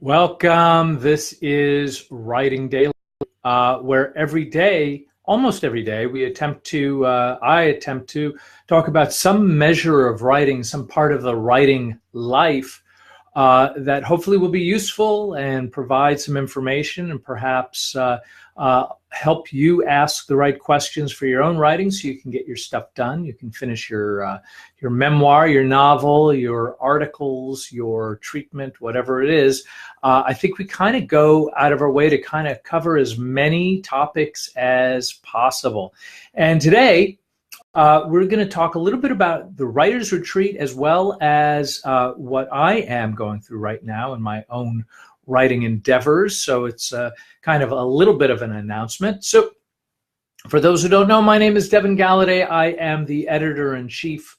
Welcome. This is Writing Daily, where every day, almost every day, I attempt to talk about some measure of writing, some part of the writing life that hopefully will be useful and provide some information and perhaps help you ask the right questions for your own writing so you can get your stuff done. You can finish your memoir, your novel, your articles, your treatment, whatever it is. I think we kind of go out of our way to kind of cover as many topics as possible. And today, we're going to talk a little bit about the Writer's Retreat as well as what I am going through right now in my own writing endeavors. So it's kind of a little bit of an announcement. So for those who don't know, my name is Devin Galladay. I am the editor-in-chief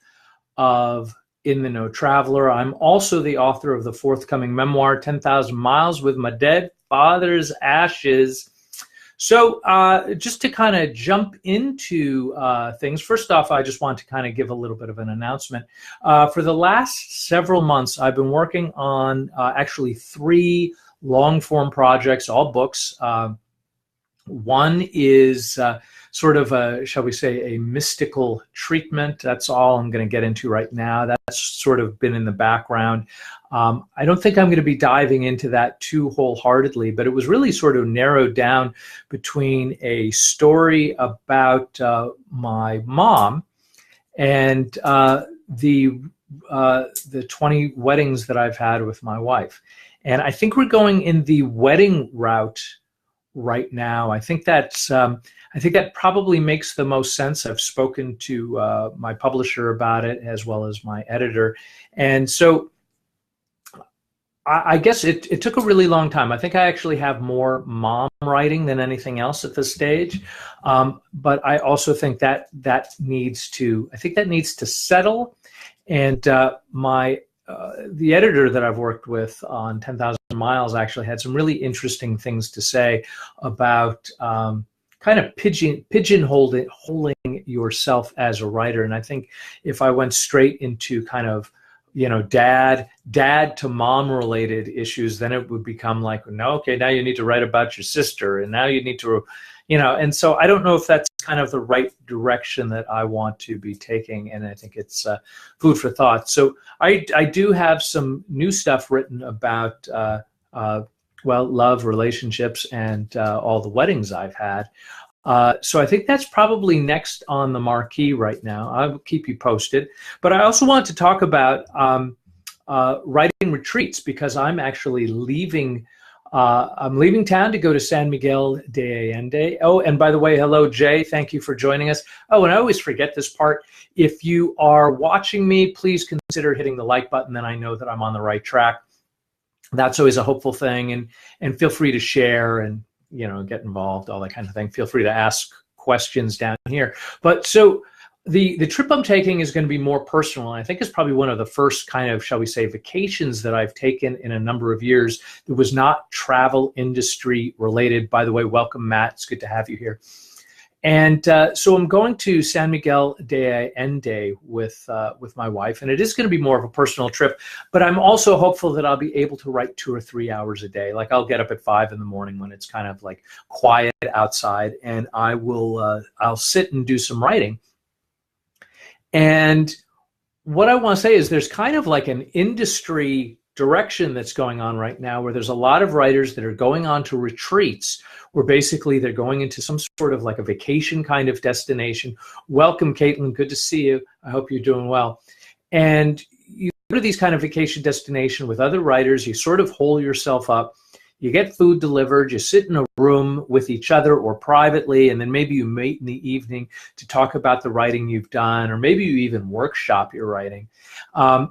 of In the Know Traveler. I'm also the author of the forthcoming memoir, 10,000 Miles with My Dead Father's Ashes. So just to kind of jump into things, first off, I just want to kind of give a little bit of an announcement. For the last several months, I've been working on actually 3 long-form projects, all books. One is sort of a, shall we say, a mystical treatment. That's all I'm going to get into right now. That's sort of been in the background. I don't think I'm going to be diving into that too wholeheartedly, but it was really sort of narrowed down between a story about my mom and the 20 weddings that I've had with my wife. And I think we're going in the wedding route right now. I think that probably makes the most sense. I've spoken to my publisher about it as well as my editor, and so I guess it took a really long time. I think I actually have more mom writing than anything else at this stage, but I also think that needs to settle. And the editor that I've worked with on 10,000 Miles actually had some really interesting things to say about kind of pigeonholing yourself as a writer. And I think if I went straight into kind of, dad to mom related issues, then it would become like, no, okay, now you need to write about your sister, and now you need to, and so I don't know if that's kind of the right direction that I want to be taking, and I think it's food for thought. So I do have some new stuff written about, love, relationships, and all the weddings I've had. So I think that's probably next on the marquee right now. I will keep you posted. But I also want to talk about writing retreats, because I'm actually leaving. I'm leaving town to go to San Miguel de Allende. Oh, and by the way, hello, Jay. Thank you for joining us. Oh, and I always forget this part. If you are watching me, please consider hitting the like button. Then I know that I'm on the right track. That's always a hopeful thing. And feel free to share and get involved, all that kind of thing. Feel free to ask questions down here. But so the trip I'm taking is going to be more personal, and I think it's probably one of the first kind of, shall we say, vacations that I've taken in a number of years that was not travel industry related. By the way, welcome, Matt. It's good to have you here. And so I'm going to San Miguel de Allende with my wife, and it is going to be more of a personal trip, but I'm also hopeful that I'll be able to write 2 or 3 hours a day. Like I'll get up at 5 in the morning when it's kind of like quiet outside, and I'll sit and do some writing. And what I want to say is there's kind of like an industry direction that's going on right now where there's a lot of writers that are going on to retreats where basically they're going into some sort of like a vacation kind of destination. Welcome, Caitlin. Good to see you. I hope you're doing well. And you go to these kind of vacation destination with other writers. You sort of hole yourself up. You get food delivered. You sit in a room with each other or privately, and then maybe you meet in the evening to talk about the writing you've done, or maybe you even workshop your writing. I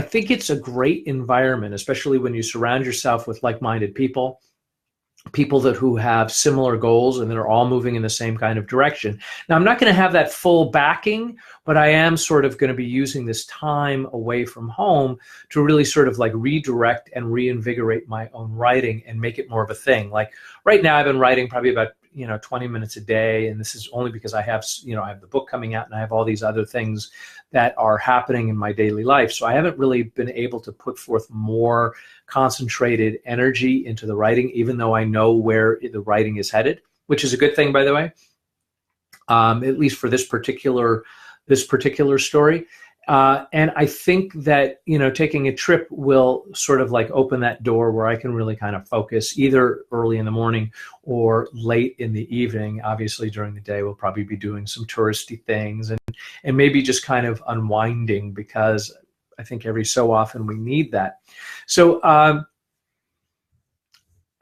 think it's a great environment, especially when you surround yourself with like-minded people who have similar goals and that are all moving in the same kind of direction. Now, I'm not going to have that full backing, but I am sort of going to be using this time away from home to really sort of like redirect and reinvigorate my own writing and make it more of a thing. Like right now, I've been writing probably about 20 minutes a day. And this is only because I have, I have the book coming out and I have all these other things that are happening in my daily life. So I haven't really been able to put forth more concentrated energy into the writing, even though I know where the writing is headed, which is a good thing, by the way, at least for this particular story. And I think that, taking a trip will sort of like open that door where I can really kind of focus either early in the morning or late in the evening. Obviously during the day, we'll probably be doing some touristy things and maybe just kind of unwinding, because I think every so often we need that. So,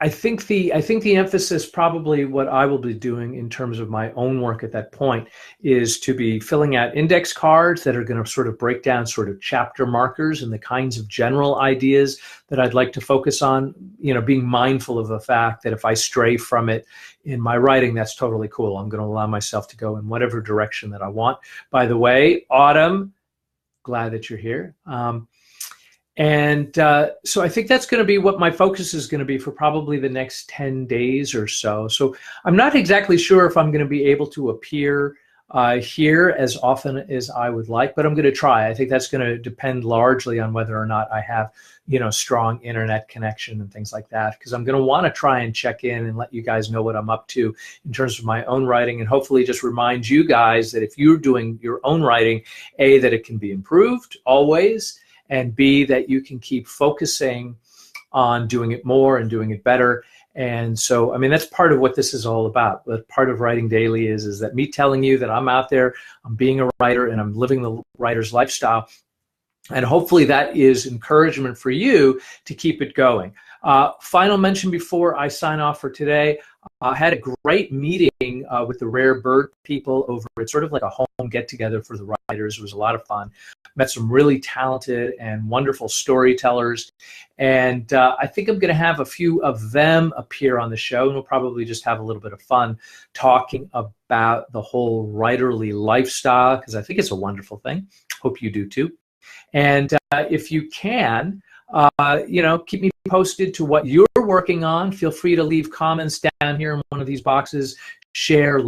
I think the emphasis, probably what I will be doing in terms of my own work at that point, is to be filling out index cards that are going to sort of break down sort of chapter markers and the kinds of general ideas that I'd like to focus on, being mindful of the fact that if I stray from it in my writing, that's totally cool. I'm going to allow myself to go in whatever direction that I want. By the way, Autumn, glad that you're here. So I think that's going to be what my focus is going to be for probably the next 10 days or so. So I'm not exactly sure if I'm going to be able to appear here as often as I would like, but I'm going to try. I think that's going to depend largely on whether or not I have, strong internet connection and things like that, because I'm going to want to try and check in and let you guys know what I'm up to in terms of my own writing, and hopefully just remind you guys that if you're doing your own writing, A, that it can be improved always, and B, that you can keep focusing on doing it more and doing it better. And so, I mean, that's part of what this is all about. But part of Writing Daily is that me telling you that I'm out there, I'm being a writer, and I'm living the writer's lifestyle. And hopefully that is encouragement for you to keep it going. Final mention before I sign off for today. I had a great meeting with the Rare Bird people over. It's sort of like a home get-together for the writers. It was a lot of fun. Met some really talented and wonderful storytellers. And I think I'm going to have a few of them appear on the show, and we'll probably just have a little bit of fun talking about the whole writerly lifestyle, because I think it's a wonderful thing. Hope you do too. And if you can, keep me posted to what you're working on. Feel free to leave comments down here in one of these boxes. Share,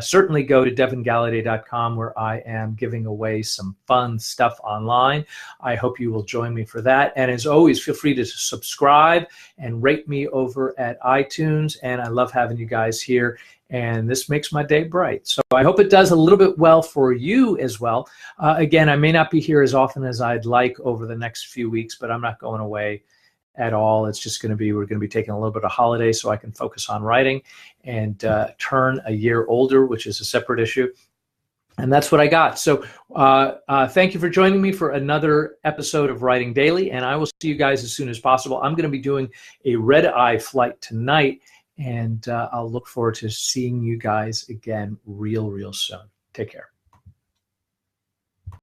certainly go to devingallaudet.com, where I am giving away some fun stuff online. I hope you will join me for that. And as always, feel free to subscribe and rate me over at iTunes. And I love having you guys here. And this makes my day bright. So I hope it does a little bit well for you as well. Again, I may not be here as often as I'd like over the next few weeks, but I'm not going away at all. It's just we're going to be taking a little bit of holiday so I can focus on writing and turn a year older, which is a separate issue. And that's what I got. So thank you for joining me for another episode of Writing Daily, and I will see you guys as soon as possible. I'm going to be doing a red-eye flight tonight, and I'll look forward to seeing you guys again real soon. Take care.